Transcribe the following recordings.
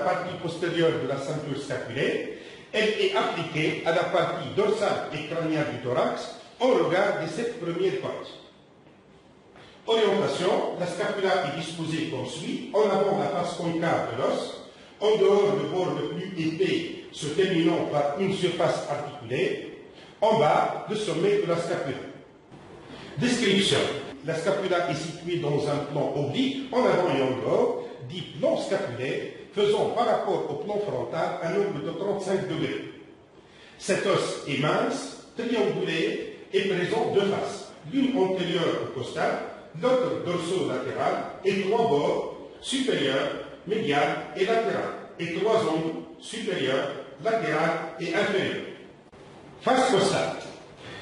partie postérieure de la ceinture scapulaire. Elle est appliquée à la partie dorsale et crânienne du thorax en regard des 7 premières côtes. Orientation, la scapula est disposée comme suit. En avant, la face concave de l'os. En dehors, le bord le plus épais se terminant par une surface articulaire. En bas, le sommet de la scapula. Description. La scapula est située dans un plan oblique, en avant et en dehors, dit plan scapulaire, faisant par rapport au plan frontal un angle de 35 degrés. Cet os est mince, triangulaire et présente deux faces, l'une antérieure au costal, l'autre dorso-latérale, et 3 bords, supérieur, médial et latéral, et 3 ongles, supérieur, latéral et inférieur. Face costale.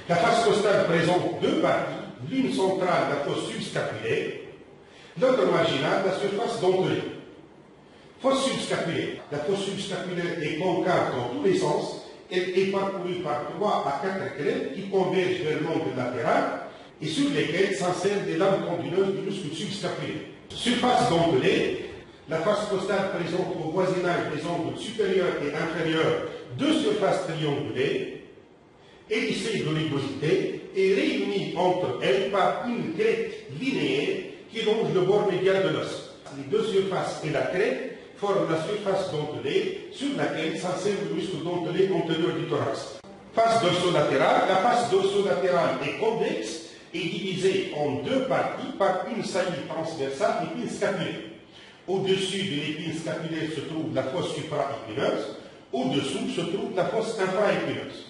La face costale présente deux parties, l'une centrale, la fosse subscapulaire, l'autre marginale, la surface dentelée. Fosse subscapulaire. La fosse subscapulaire est concave dans tous les sens. Elle est parcourue par 3 à 4 crêtes qui convergent vers l'angle latéral et sur lesquelles s'insèrent des lames tendineuses du muscle subscapulaire. Surface dentelée. La face costale présente au voisinage des angles supérieurs et inférieurs deux surfaces triangulaires, élissées de rugosité et réunies entre elles par une crête linéaire qui longe le bord médial de l'os. Les deux surfaces et la crête forment la surface dentelée sur laquelle s'insère le muscle dentelé antérieur du thorax. Face dorsolatérale, la face dorsolatérale est convexe et divisée en deux parties par une saillie transversale épine scapulaire. Au-dessus de l'épine scapulaire se trouve la fosse supraépineuse, au-dessous se trouve la fosse infraépineuse.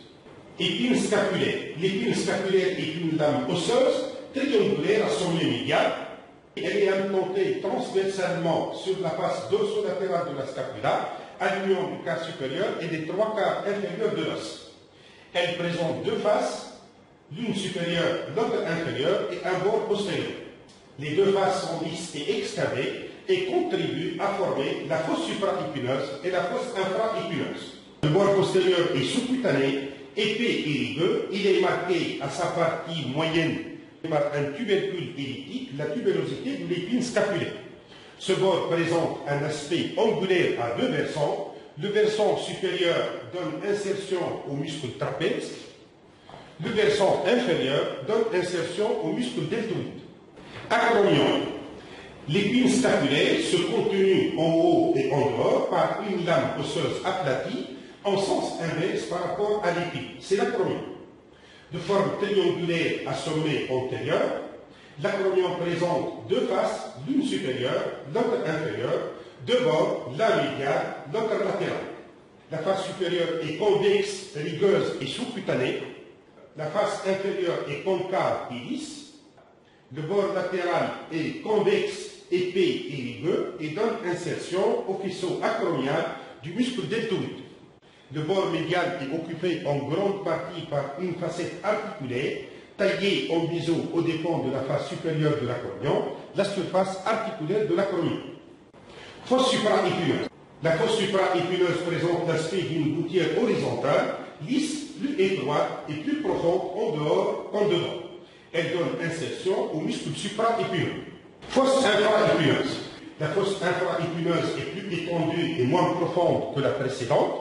Épine scapulaire. L'épine scapulaire est une lame osseuse triangulaire à sommet médial. Elle est implantée transversalement sur la face dorsolatérale de la scapula, à l'union du quart supérieur et des 3 quarts inférieurs de l'os. Elle présente deux faces, l'une supérieure, l'autre inférieure, et un bord postérieur. Les deux faces sont lisses et excavées et contribuent à former la fosse supraépineuse et la fosse infraépineuse. Le bord postérieur est sous-cutané, épais et rugueux. Il est marqué à sa partie moyenne par un tubercule elliptique, la tubérosité de l'épine scapulaire. Ce bord présente un aspect angulaire à deux versants. Le versant supérieur donne insertion au muscle trapèze. Le versant inférieur donne insertion au muscle deltoïde. Acromion. L'épine scapulaire se continue en haut et en dehors par une lame osseuse aplatie en sens inverse par rapport à l'épine. C'est l'acromion. De forme triangulaire à sommet antérieur, l'acromion présente deux faces, l'une supérieure, l'autre inférieure, deux bords, l'un médial, l'autre latéral. La face supérieure est convexe, rugueuse et sous-cutanée. La face inférieure est concave et lisse. Le bord latéral est convexe, épais et rugueux et donne insertion au faisceau acromial du muscle deltoïde. Le bord médial est occupé en grande partie par une facette articulaire taillée en biseau aux dépens de la face supérieure de l'acromion, la surface articulaire de l'acromion. Fosse supraépineuse. La fosse supraépineuse présente l'aspect d'une gouttière horizontale, lisse, plus étroite et plus profonde en dehors qu'en dedans. Elle donne insertion au muscle supraépineux. Fosse infraépineuse. La fosse infraépineuse est plus étendue et moins profonde que la précédente.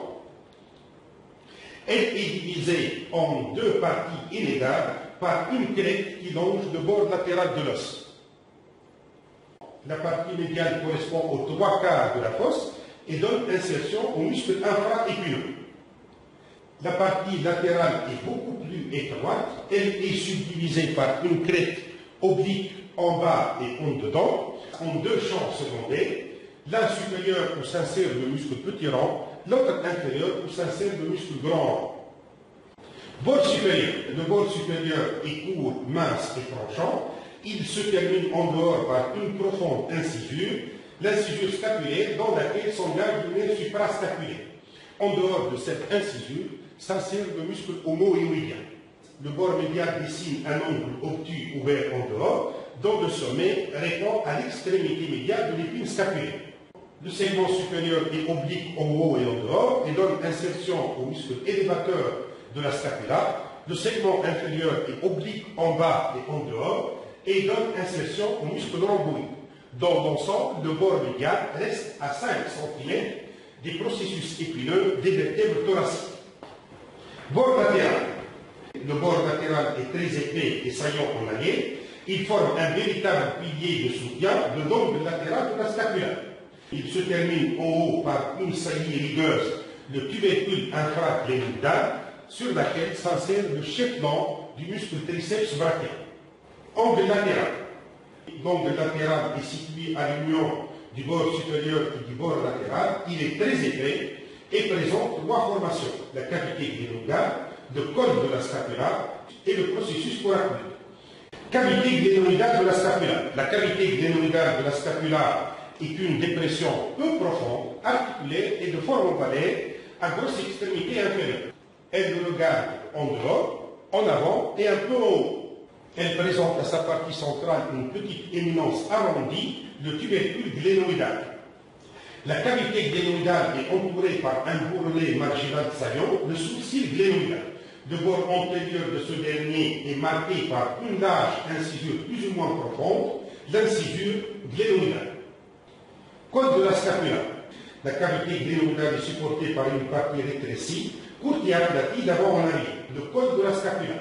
Elle est divisée en deux parties inégales par une crête qui longe le bord latéral de l'os. La partie médiale correspond aux 3 quarts de la fosse et donne insertion au muscle infraépineux. La partie latérale est beaucoup plus étroite. Elle est subdivisée par une crête oblique en bas et en dedans, en deux champs secondaires, l'un supérieur où s'insère le muscle petit rond, l'autre inférieur où s'insère le muscle grand rond. Bord supérieur. Le bord supérieur est court, mince et tranchant. Il se termine en dehors par une profonde incisure, l'incisure scapulaire dans laquelle s'engage le nerf suprascapulaire. En dehors de cette incisure s'insère le muscle homo-hémorrhagien. Le bord médial dessine un angle obtus ouvert en dehors, dont le sommet répond à l'extrémité médiale de l'épine scapulaire. Le segment supérieur est oblique en haut et en dehors et donne insertion au muscle élévateur de la scapula. Le segment inférieur est oblique en bas et en dehors et donne insertion au muscle rhomboïde. Dans l'ensemble, le bord médial reste à 5 cm des processus épineux des vertèbres thoraciques. Bord latéral. Le bord latéral est très épais et saillant en arrière. Il forme un véritable pilier de soutien de l'angle latéral de la scapula. Il se termine en haut par une saillie rigueuse, le tubercule infraglénoïdal, sur laquelle s'insère le chef-flanc du muscle triceps brachial. Angle latéral. L'angle latéral est situé à l'union du bord supérieur et du bord latéral. Il est très épais et présente trois formations: la cavité glénoïdale, le col de la scapula et le processus coracoïde. Cavité glénoïdale de la scapula. La cavité glénoïdale de la scapula est une dépression peu profonde, articulaire et de forme ovalaire à grosse extrémité inférieure. Elle le regarde en dehors, en avant et un peu en haut. Elle présente à sa partie centrale une petite éminence arrondie, le tubercule glénoïdal. La cavité glénoïdale est entourée par un bourrelet marginal saillant, le sourcil glénoïdal. Le bord antérieur de ce dernier est marqué par une large incisure plus ou moins profonde, l'incisure glénoïdale. Col de la scapula. La cavité glénoïdale est supportée par une partie rétrécie, courte et aplatie d'avant en arrière, le col de la scapula.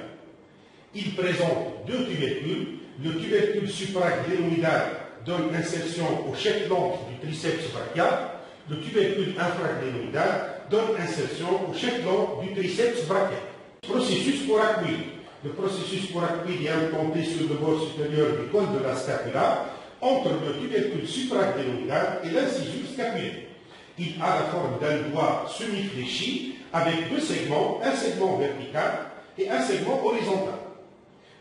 Il présente deux tubercules. Le tubercule supraglénoïdal donne insertion au chef-flanc du triceps brachial. Le tubercule infraglénoïdal donne insertion au chef-flanc du triceps brachial. Processus coracoïde. Le processus coracoïde est implanté sur le bord supérieur du col de la scapula, entre le tubercule supraglénoïdal et l'incisure scapulaire. Il a la forme d'un doigt semi-fléchi avec deux segments, un segment vertical et un segment horizontal.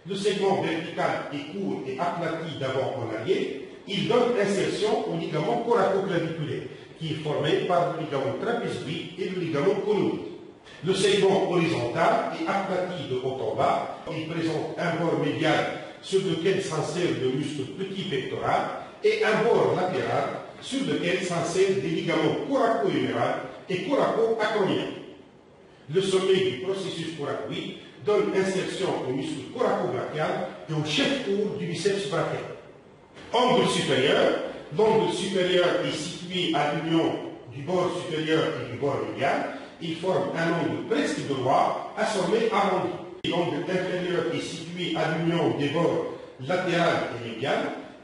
Le segment vertical est court et aplati d'avant en arrière. Il donne insertion au ligament coracoclaviculaire, qui est formé par le ligament trapezoïde et le ligament conoïde. Le segment horizontal est aplati de haut en bas. Il présente un bord médial sur lequel s'insère le muscle petit pectoral et un bord latéral sur lequel s'insèrent des ligaments coraco-huméral et coraco-acromial. Le sommet du processus coracoïde donne insertion au muscle coraco-brachial et au chef-court du biceps brachial. Angle supérieur. L'angle supérieur est situé à l'union du bord supérieur et du bord médial. Il forme un angle presque droit à sommet arrondi. L'angle inférieur est situé à l'union des bords latéral et médial.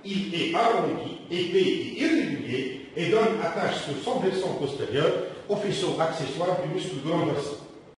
Il est arrondi, épais et irrégulier et donne attache sur son versant postérieur au faisceau accessoire du muscle grand dorsal.